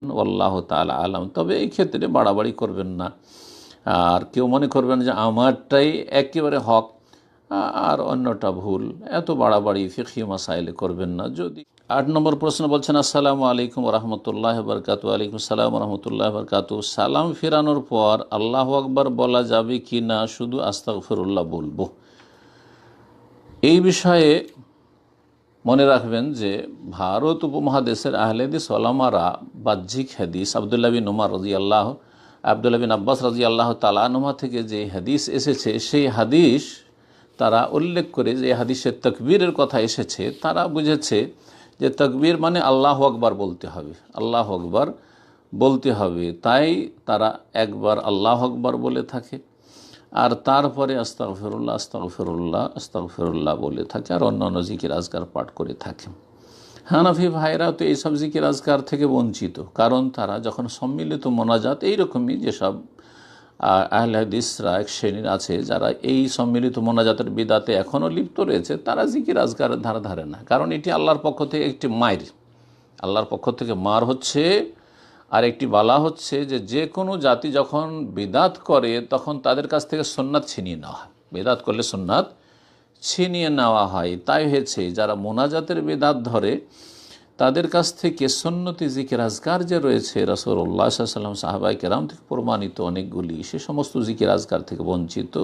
আল্লাহ তাআলা আলাম। তবে এই ক্ষেত্রে বাড়াবাড়ি করবেন না, আর কেউ মনে করবেন যে আমারটাই একেবারে হক আর অন্যটা ভুল, এত বাড়াবাড়ি ফিকহি মাসাইলে করবেন না। যদি 8 নম্বর প্রশ্ন বলছেন, আসসালামু আলাইকুম রহমতুল্লাহ বরকাত। আলাইকুম সালাম রহমতুল্লাহ বরকাত। সালাম ফিরানোর পর আল্লাহু আকবার বলা যাবে কি না, শুধু আস্তাগফিরুল্লাহ বলবো? এই বিষয়ে মনে রাখবেন যে ভারত উপমহাদেশের আহলে হাদিস ওলামারা বাহ্যিক হাদিস আবদুল্লাহ বিন উমর রাদিয়াল্লাহু, আবদুল্লাহ বিন আব্বাস রাদিয়াল্লাহু তাআলা আনহুমা থেকে যে হাদিস এসেছে, সেই হাদিস তারা উল্লেখ করে যে হাদিসের তাকবীরের কথা এসেছে, তারা বুঝেছে যে তাকবীর মানে আল্লাহু আকবার বলতে হবে, আল্লাহু আকবার বলতে হবে। তাই তারা একবার আল্লাহু আকবার বলে থাকে, আর তারপরে আস্তাগফিরুল্লাহ আস্তাগফিরুল্লাহ আস্তাগফিরুল্লাহ বলে থাকে, আর অন্যান্য জিকির আজকার পাঠ করে থাকে। হানাফি ভাইরা তো এইসব জিকির আজকার থেকে বঞ্চিত, কারণ তারা যখন সম্মিলিত মোনাজাত, এইরকমই যেসব আহলে হাদিসরা এক শ্রেণীর আছে যারা এই সম্মিলিত মোনাজাতের বিদাতে এখনও লিপ্ত রয়েছে, তারা জিকির আজকারের ধারে ধারে না। কারণ এটি আল্লাহর পক্ষ থেকে একটি মায়ের, আল্লাহর পক্ষ থেকে মার হচ্ছে। আর একটি বলা হচ্ছে যে যে কোনো জাতি যখন বিদাত করে তখন তাদের কাছ থেকে সুন্নাত ছিনিয়ে নেওয়া হয়, বিদাত করলে সুন্নাত ছিনিয়ে নেওয়া হয়। তাই হয়েছে যারা মোনাজাতের বিদাত ধরে তাদের কাছ থেকে সুন্নতি জিকির আজকার যে রয়েছে, রাসূলুল্লাহ সাল্লাল্লাহু আলাইহি ওয়াসাল্লাম সাহাবায়ে কেরাম থেকে প্রমাণিত অনেকগুলি, সে সমস্ত জিকির আজকার থেকে বঞ্চিত।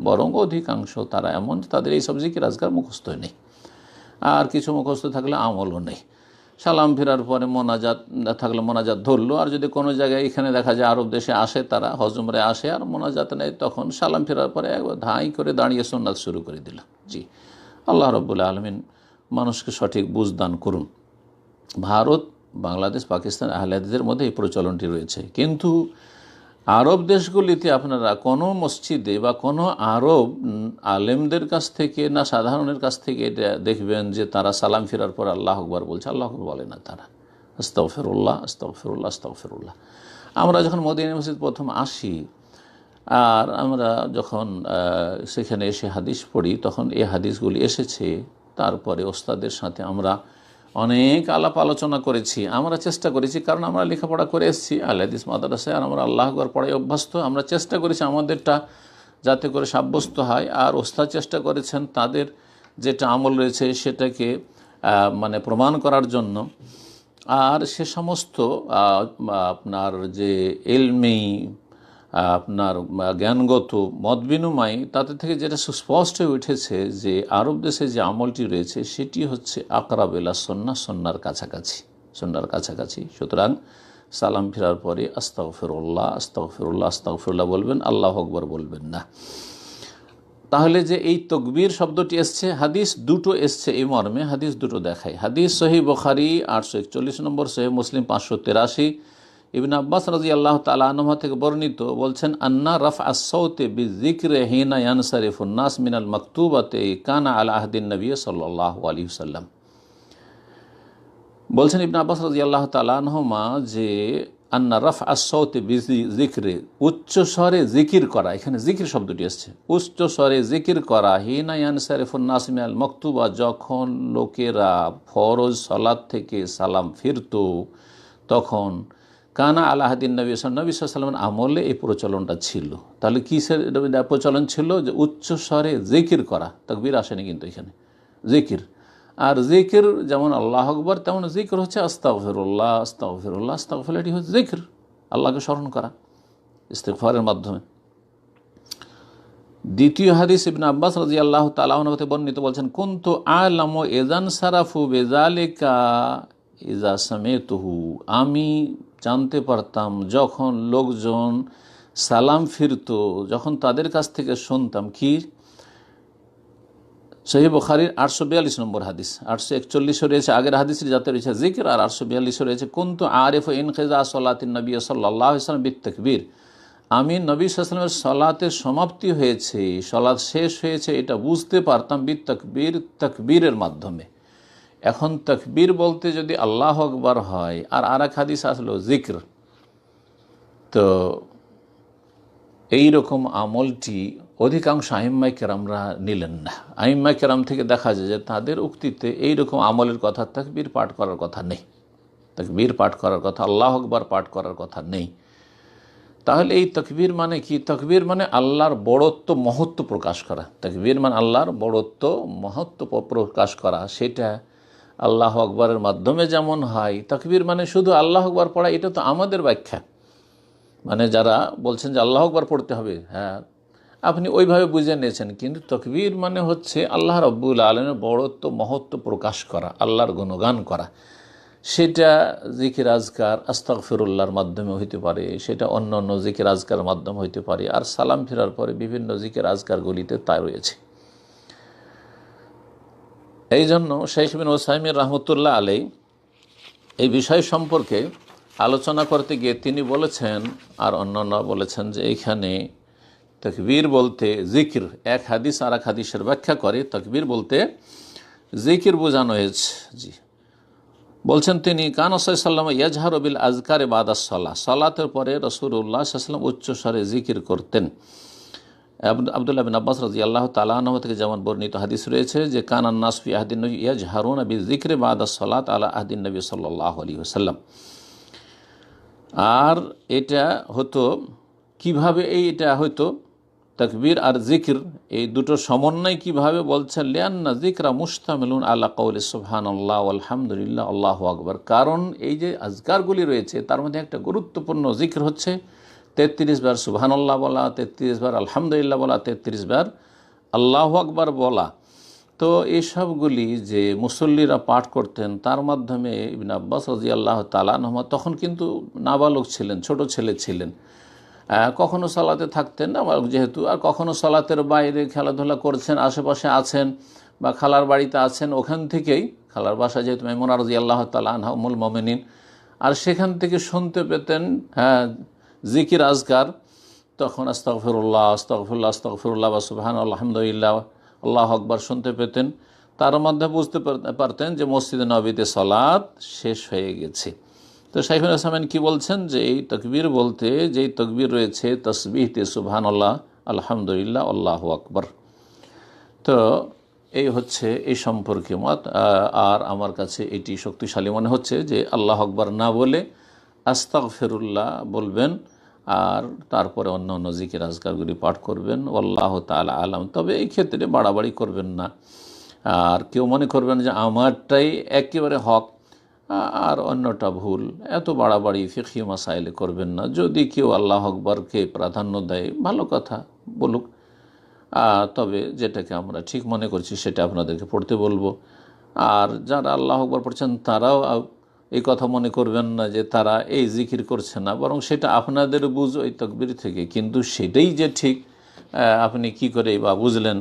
বরং অধিকাংশ তারা এমন, তাদের এইসব জিকির আজকার মুখস্থ নেই, আর কিছু মুখস্থ থাকলে আমলও নেই। সালাম ফেরার পরে মোনাজাত থাকলে মোনাজাত ধরলো, আর যদি কোনো জায়গায় এখানে দেখা যায় আরব দেশে আসে, তারা হজ উমরায় আসে আর মোনাজাত নেয়, তখন সালাম ফেরার পরে একবার ধাই করে দাঁড়িয়ে সুন্নাত শুরু করে দিল। জি, আল্লাহ রাব্বুল আলামিন মানুষকে সঠিক বুঝ দান করুন। ভারত, বাংলাদেশ, পাকিস্তান আহলে হাদিসের মধ্যে এই প্রচলনটি রয়েছে, কিন্তু আরব দেশগুলিতে আপনারা কোনো মসজিদে বা কোনো আরব আলেমদের কাছ থেকে না সাধারণের কাছ থেকে এটা দেখবেন যে তারা সালাম ফেরার পর আল্লাহ আকবার বলছে, আল্লাহ আকবার বলে না তারা, আস্তাগফিরুল্লাহ আস্তাগফিরুল্লাহ আস্তাগফিরুল্লাহ। আমরা যখন মদিনা মসজিদ প্রথম আসি আর আমরা যখন সেখানে এসে হাদিস পড়ি, তখন এই হাদিসগুলি এসেছে। তারপরে ওস্তাদের সাথে আমরা অনেক আলাপ আলোচনা করেছি, আমরা চেষ্টা করেছি, কারণ আমরা লেখাপড়া করে এসেছি আহলে হাদিস মাদ্রাসায়, আর আমরা আল্লাহু আকবার পড়ায় অভ্যস্ত। আমরা চেষ্টা করেছি আমাদেরটা যাতে করে সাব্যস্ত হয়, আর ওস্তাদ চেষ্টা করেছেন তাদের যেটা আমল রয়েছে সেটাকে মানে প্রমাণ করার জন্য। আর সে সমস্ত আপনার যে ইলমি আপনার জ্ঞানগত মত বিনিময়, তাতে থেকে যেটা সুস্পষ্ট হয়ে উঠেছে যে আরব দেশে যে আমলটি রয়েছে সেটি হচ্ছে আকরাব ইলা সুন্নাহ, সুন্নাহর কাছাকাছি, সুন্নাহর কাছাকাছি। সুতরাং সালাম ফেরার পরে আস্তাগফিরুল্লাহ আস্তাগফিরুল্লাহ আস্তাগফিরুল্লাহ বলবেন, আল্লাহু আকবার বলবেন না। তাহলে যে এই তকবীর শব্দটি এসছে, হাদিস দুটো এসছে এই মর্মে, হাদিস দুটো দেখায়। হাদিস সহিহ বুখারী 841 নম্বর, সহিহ মুসলিম 583। ইবনে আব্বাস রাদিয়াল্লাহু তাআলা আনহুমা থেকে বর্ণিত, বলছেন আন্না রাফআস সাউতি বিযিকরি হিনা ইয়ানসারিফুন নাস মিনাল মাকতুবাতি কানা আলা আহদিন নবী সাল্লাল্লাহু আলাইহি ওয়াসাল্লাম। বলছেন ইবনে আব্বাস রাদিয়াল্লাহু তাআলা আনহুমা যে আন্না রাফআস সাউতি বিযিকরি, উচ্চ স্বরে জিকির করা, এখানে জিকির শব্দটি এসেছে, উচ্চ স্বরে জিকির করা, হিনা ইয়ানসারিফুন নাস মিনাল মাকতুবা, যখন লোকেরা ফরজ সালাত থেকে সালাম ফিরতো তখন, কানা আলাহাদিন নবী সাল্লাল্লাহু আমলে এই প্রচলনটা ছিল। তাহলে কিসের প্রচলন ছিল? যে উচ্চ স্বরে জিকির করা, তাকবীর আসেনি কিন্তু এখানে, জিকির। আর জিকির যেমন আল্লাহ আকবার, তেমন জিকির হচ্ছে আস্তাগফিরুল্লাহ আস্তাগফিরুল্লাহ আস্তাগফিরুল্লাহ, এটি হচ্ছে জিকির, আল্লাহকে স্মরণ করা ইস্তিগফারের মাধ্যমে। দ্বিতীয় হাদিস ইবনে আব্বাস রাদিয়াল্লাহু তাআলা আনহু হতে বর্ণিত, বলছেন কুনতু আ'লামু ইযান সারাফু বিযালিকা ইযা সামিতুহু, আমি জানতে পারতাম যখন লোকজন সালাম ফিরত, যখন তাদের কাছ থেকে শুনতাম। কি? সহিহ বুখারীর 842 নম্বর হাদিস, 841 রয়েছে আগের হাদিসের যাতে রয়েছে জিকির, আর 842 রয়েছে কুনতু আরিফু ইনকিজা সালাতিন নবী সাল্লাল্লাহু আলাইহি ওয়াসাল্লাম বিতাকবীর, আমি নবী সাল্লাল্লাহু আলাইহি ওয়াসাল্লামের সালাতের সমাপ্তি হয়েছে, সালাত শেষ হয়েছে, এটা বুঝতে পারতাম বিতাকবীর, তাকবীরের মাধ্যমে। এখন তাকবীর বলতে যদি আল্লাহু আকবার হয়, আর আরেক হাদিস আসলো জিকির, তো এইরকম আমলটি অধিকাংশ আইম্মায়ে কেরামরা নিলেন না। আইম্মায়ে কেরাম থেকে দেখা যায় যে তাদের উক্তিতে এইরকম আমলের কথা, তাকবীর পাঠ করার কথা নেই, তাকবীর পাঠ করার কথা, আল্লাহু আকবার পাঠ করার কথা নেই। তাহলে এই তাকবীর মানে কি? তাকবীর মানে আল্লাহর বড়ত্ব মহত্ব প্রকাশ করা। তাকবীর মানে আল্লাহর বড়ত্ব মহত্ব প্রকাশ করা। সেটা আল্লাহু আকবারের মাধ্যমে যেমন হয়, তাকবীর মানে শুধু আল্লাহু আকবার পড়া, এটা তো আমাদের ব্যাখ্যা। মানে যারা বলছেন যে আল্লাহু আকবার পড়তে হবে, হ্যাঁ আপনি ওইভাবে বুঝে নিয়েছেন, কিন্তু তাকবীর মানে হচ্ছে আল্লাহ রাব্বুল আলামিনের বড়ত্ব মহত্ব প্রকাশ করা, আল্লাহর গুণগান করা। সেটা জিকির আজকার আস্তাগফিরুল্লাহর মাধ্যমে হইতে পারে, সেটা অন্য অন্য জিকির আজকার মাধ্যমে হইতে পারে, আর সালাম ফেরার পরে বিভিন্ন জিকির আজকারগুলিতে তা রয়েছে। এই জন্য শেখ বিন উসাইমিন রাহমাতুল্লাহ আলাইহি এই বিষয় সম্পর্কে আলোচনা করতে গিয়ে তিনি বলেছেন, আর অন্যান্য বলেছেন, যে এইখানে তাকবীর বলতে জিকির, এক হাদিস আর এক হাদিসের ব্যাখ্যা করে তাকবীর বলতে জিকির বোঝানো হয়েছে। জি, বলছেন তিনি, কান সাল্লাম ইয়াজহারু বিল আজকারে বাদাস সালাহ, সালাতের পরে রাসূলুল্লাহ সাল্লাল্লাহু আলাইহি ওয়াসাল্লাম উচ্চস্বরে জিকির করতেন। আব্দুল্লাহ বিন আব্বাস রাদিয়াল্লাহু তাআলা আনহু থেকে যেমন বর্ণিত হাদিস রয়েছে যে কানান নাস ফি আহদিন নবী ইয়াজহারুনা বিযিকরি বাদাস সালাত আলা আহদিন নবী সাল্লাল্লাহু আলাইহি ওয়াসাল্লাম। আর এটা হতো কিভাবে? এটা হয়তো তাকবীর আর জিকির এই দুটো সমন্বয় কিভাবে বলছেন, লিআন্না যিকরা মুশতামিলুন আলা কওলি সুবহানাল্লাহ আলহামদুলিল্লাহ আল্লাহু আকবার। কারণ এই যে আজকারগুলি রয়েছে তার মধ্যে একটা গুরুত্বপূর্ণ জিকির হচ্ছে 33 বার সুবহানাল্লাহ বলা, 33 বার আলহামদুলিল্লাহ বলা, 33 বার আল্লাহু আকবার বলা। তো এইসবগুলি যে মুসল্লিরা পাঠ করতেন তার মাধ্যমে ইবনে আব্বাস রাদিয়াল্লাহু তাআলা আনহু তখন কিন্তু নাবালক ছিলেন, ছোট ছেলে ছিলেন, কখনো সালাতে থাকতেন না যেহেতু, আর কখনো সালাতের বাইরে খেলাধুলা করছেন, আশেপাশে আছেন বা খালার বাড়িতে আছেন, ওখান থেকেই, খালার বাসা যেহেতু মাইমুনা রাদিয়াল্লাহু তাআলা আনহা উম্মুল মুমিনিন, আর সেখান থেকে শুনতে পেতেন জিকির আজকার। তখন আস্তাগফিরুল্লাহ আস্তাগফিরুল্লাহ আস্তাগফিরুল্লাহ বা সুবহানাল্লাহ আলহামদুলিল্লাহ আল্লাহু আকবার শুনতে পেতেন। তার মধ্যে বুঝতে পারতেন যে মসজিদে নববীতে সালাত শেষ হয়ে গেছে। তো শাইখুল ইসলাম কি বলছেন, যে এই তাকবীর বলতে যেই তাকবীর রয়েছে তাসবিহতে সুবহানাল্লাহ আলহামদুলিল্লাহ আল্লাহু আকবার। তো এই হচ্ছে এই সম্পর্কে মত। আর আমার কাছে এটি শক্তিশালী মনে হচ্ছে যে আল্লাহু আকবার না বলে আস্তাগফিরুল্লাহ বলবেন, আর তারপরে অন্য অন্য জিকির আজকারগুলি পাঠ করবেন। আল্লাহু তাআলা আলাম। তবে এই ক্ষেত্রে বাড়াবাড়ি করবেন না, আর কেউ মনে করবেন যে আমারটাই একেবারে হক আর অন্যটা ভুল, এত বাড়াবাড়ি ফিকহি মাসাইলে করবেন না। যদি কেউ আল্লাহু আকবারকে প্রাধান্য দেয় ভালো কথা, বলুক, তবে যেটাকে আমরা ঠিক মনে করছি সেটা আপনাদেরকে পড়তে বলবো। আর যারা আল্লাহু আকবার পড়ছেন তারাও এই কথা মনে করবেন না যে তারা এই জিকির করছে না, বরং সেটা আপনাদের বুঝ ওই তাকবীর থেকে, কিন্তু সেটাই যে ঠিক আপনি কি করে বা বুঝলেন,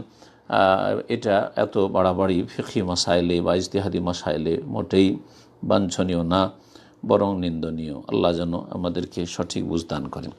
এটা এত বাড়াবাড়ি ফিকহি মাসাইলে বা ইজতিহাদি মাসাইলে মোটেই বাঞ্ছনীয় না, বরং নিন্দনীয়। আল্লাহ যেন আমাদেরকে সঠিক বুঝ দান করেন।